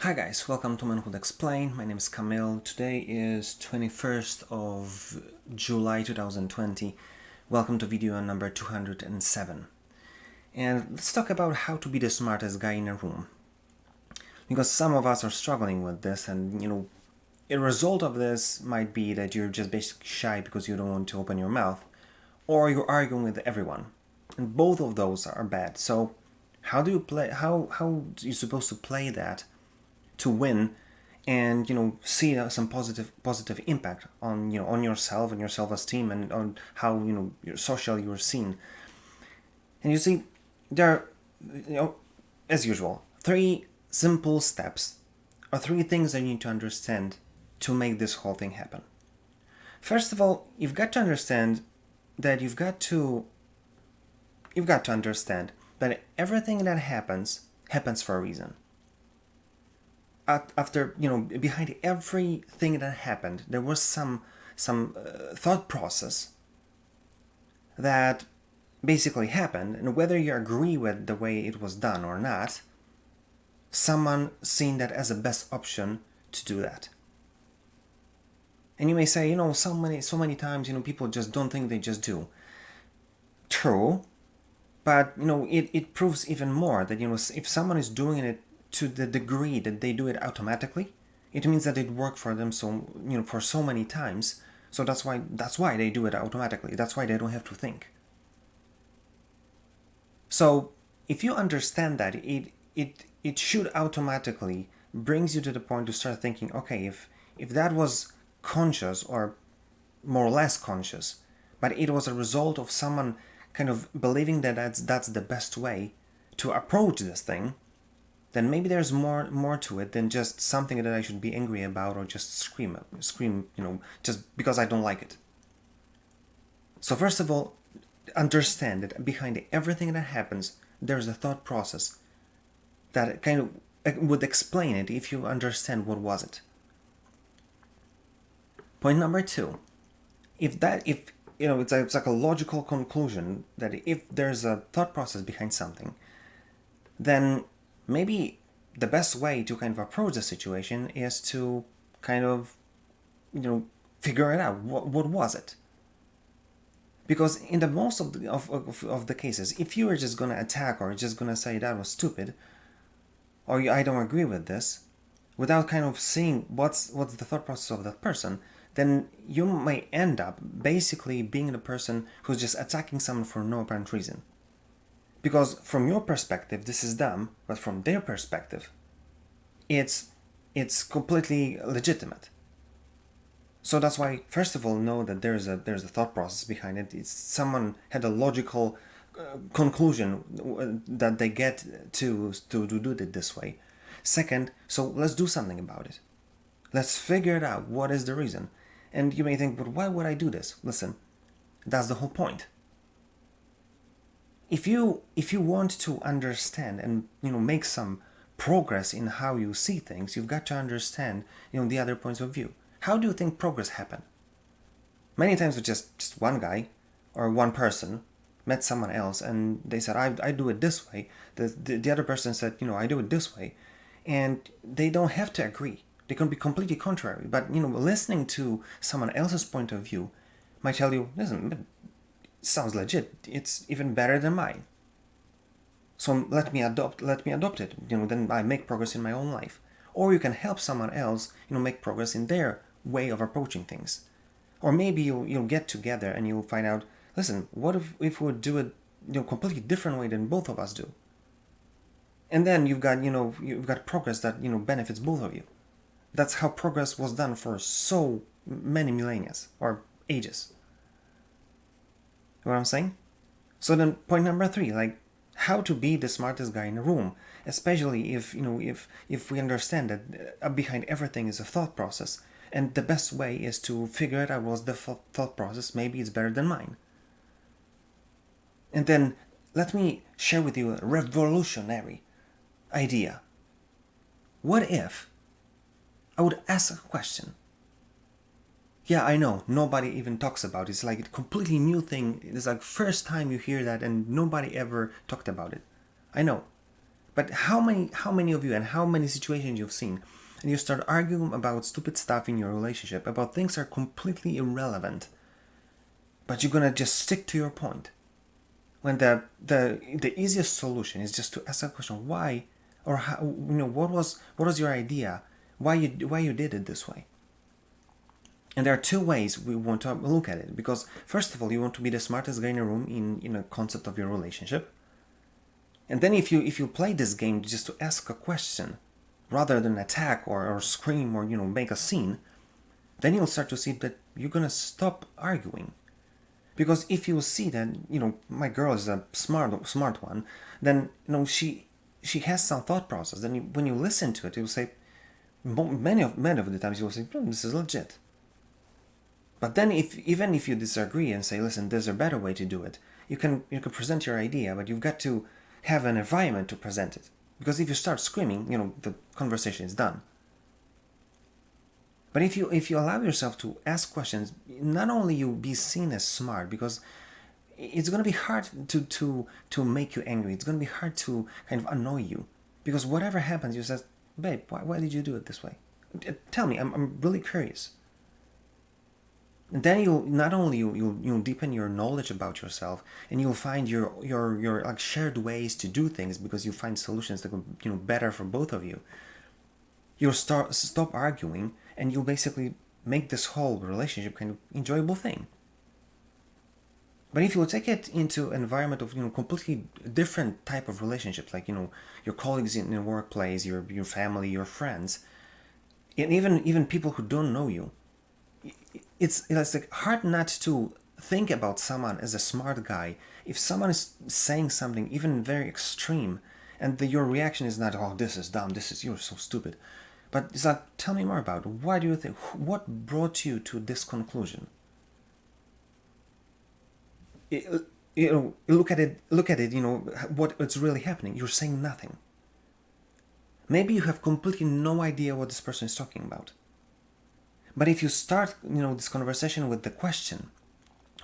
Hi guys, welcome to Manhood Explained. My name is Camille. Today is 21st of July 2020. Welcome to video number 207. And let's talk about how to be the smartest guy in a room. Because some of us are struggling with this, and a result of this might be that you're just basically shy because you don't want to open your mouth, or you're arguing with everyone. And both of those are bad. So how do you play how are you supposed to play that to win and see some positive impact on on yourself and your self-esteem and on how you're socially you're seen. And you see, there are, as usual, three simple steps or three things that you need to understand to make this whole thing happen. First of all, you've got to understand that you've got to understand that everything that happens for a reason. After behind everything that happened, there was some thought process that basically happened, and whether you agree with the way it was done or not, someone seen that as the best option to do that. And you may say, so many times, people just don't think, they just do. True, but it proves even more that if someone is doing it to the degree that they do it automatically, it means that it worked for them for so many times. So that's why they do it automatically. That's why they don't have to think. So if you understand that, it should automatically brings you to the point to start thinking, okay, if that was conscious or more or less conscious, but it was a result of someone kind of believing that that's the best way to approach this thing, then maybe there's more to it than just something that I should be angry about or just scream, just because I don't like it. So first of all, understand that behind everything that happens, there's a thought process that kind of would explain it if you understand what was it. Point number two, if it's like a logical conclusion that if there's a thought process behind something, then maybe the best way to kind of approach the situation is to kind of, figure it out. What was it? Because in the most of the cases, if you are just going to attack or just going to say that was stupid, or I don't agree with this, without kind of seeing what's the thought process of that person, then you may end up basically being the person who's just attacking someone for no apparent reason. Because from your perspective, this is dumb, but from their perspective, it's completely legitimate. So that's why, first of all, know that there's a thought process behind it. It's someone had a logical conclusion that they get to do it this way. Second, so let's do something about it. Let's figure it out. What is the reason? And you may think, but why would I do this? Listen, that's the whole point. If you want to understand and make some progress in how you see things, you've got to understand the other points of view. How do you think progress happen? Many times with just one guy or one person met someone else and they said, I do it this way. The other person said, I do it this way. And they don't have to agree. They can be completely contrary. But listening to someone else's point of view might tell you, listen, it sounds legit. It's even better than mine. So let me adopt it. Then I make progress in my own life. Or you can help someone else, make progress in their way of approaching things. Or maybe you'll get together and you'll find out, listen, what if we would do it completely different way than both of us do? And then you've got progress that benefits both of you. That's how progress was done for so many millennia or ages. You know what I'm saying? So then point number three, like how to be the smartest guy in the room, especially if we understand that behind everything is a thought process, and the best way is to figure it out what's the thought process. Maybe it's better than mine. And then let me share with you a revolutionary idea. What if I would ask a question? Yeah, I know, nobody even talks about it. It's like a completely new thing. It's like first time you hear that and nobody ever talked about it. I know. But how many of you and how many situations you've seen, and you start arguing about stupid stuff in your relationship, about things that are completely irrelevant, but you're gonna just stick to your point, when the easiest solution is just to ask a question, why, or how, what was your idea, why you did it this way. And there are two ways we want to look at it, because first of all, you want to be the smartest guy in the room in a concept of your relationship. And then if you play this game just to ask a question rather than attack or scream or make a scene, then you'll start to see that you're gonna stop arguing. Because if you see that my girl is a smart one, then she has some thought process. Then when you listen to it, you'll say many of the times you'll say, this is legit. But then even if you disagree and say, listen, there's a better way to do it, you can present your idea, but you've got to have an environment to present it. Because if you start screaming, the conversation is done. But if you allow yourself to ask questions, not only you'll be seen as smart, because it's going to be hard to make you angry. It's going to be hard to kind of annoy you, because whatever happens, you say, babe, why did you do it this way? Tell me, I'm really curious. And then you'll deepen your knowledge about yourself, and you'll find your like shared ways to do things, because you find solutions that are better for both of you. You'll stop arguing, and you'll basically make this whole relationship kind of enjoyable thing. But if you take it into an environment of completely different type of relationships, like your colleagues in the workplace, your family, your friends, and even people who don't know you, it's like hard not to think about someone as a smart guy if someone is saying something even very extreme, and your reaction is not, oh, this is dumb, you're so stupid, but it's like, tell me more about it. Why do you think, what brought you to this conclusion? Look at it, what's really happening. You're saying nothing. Maybe you have completely no idea what this person is talking about. But if you start, this conversation with the question,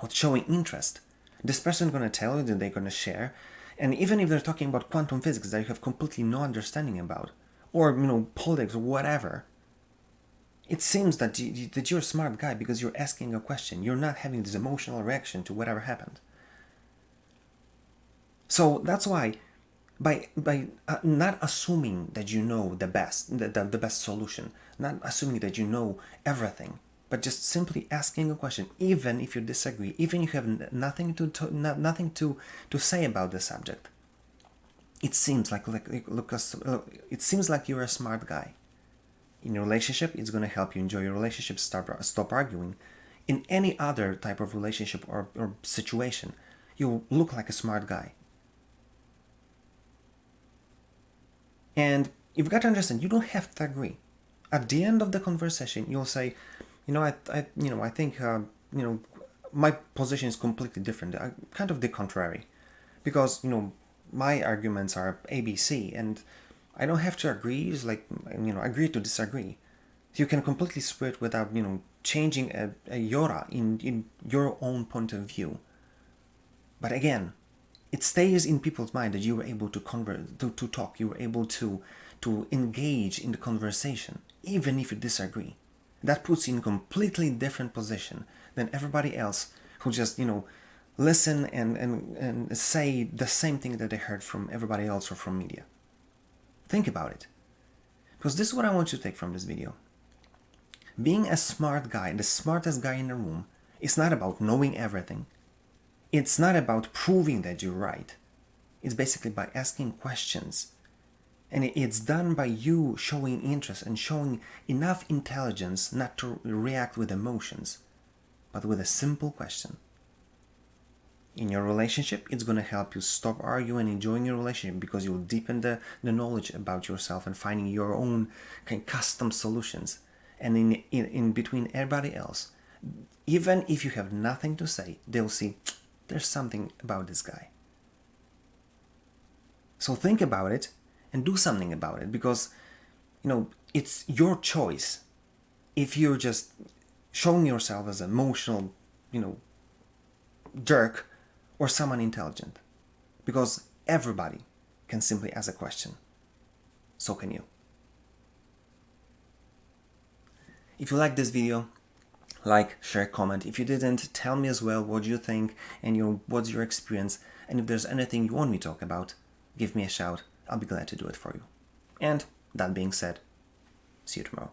with showing interest, this person is going to tell you that they're going to share. And even if they're talking about quantum physics that you have completely no understanding about, or, politics or whatever, it seems that you're a smart guy because you're asking a question. You're not having this emotional reaction to whatever happened. So that's why, by not assuming that you know the best, the best solution, not assuming that you know everything, but just simply asking a question, even if you disagree, even if you have nothing to say about the subject, it seems like it seems like you're a smart guy. In your relationship, it's going to help you enjoy your relationship, stop arguing. In any other type of relationship or situation, you look like a smart guy. And you've got to understand, you don't have to agree. At the end of the conversation, you'll say, I think, my position is completely different. Kind of the contrary, because my arguments are ABC, and I don't have to agree. It's like agree to disagree. You can completely split without changing a iota in your own point of view. But again, it stays in people's mind that you were able to to talk, you were able to engage in the conversation, even if you disagree. That puts you in a completely different position than everybody else who just, listen and say the same thing that they heard from everybody else or from media. Think about it. Because this is what I want you to take from this video. Being a smart guy, the smartest guy in the room, is not about knowing everything. It's not about proving that you're right. It's basically by asking questions. And it's done by you showing interest and showing enough intelligence not to react with emotions, but with a simple question. In your relationship, it's going to help you stop arguing and enjoying your relationship, because you'll deepen the knowledge about yourself and finding your own kind of custom solutions. And in between everybody else, even if you have nothing to say, they'll see, there's something about this guy. So think about it and do something about it, because it's your choice. If you're just showing yourself as an emotional jerk or someone intelligent, because everybody can simply ask a question. So can you. If you like this video, like, share, comment. If you didn't, tell me as well what you think and what's your experience. And if there's anything you want me to talk about, give me a shout. I'll be glad to do it for you. And that being said, see you tomorrow.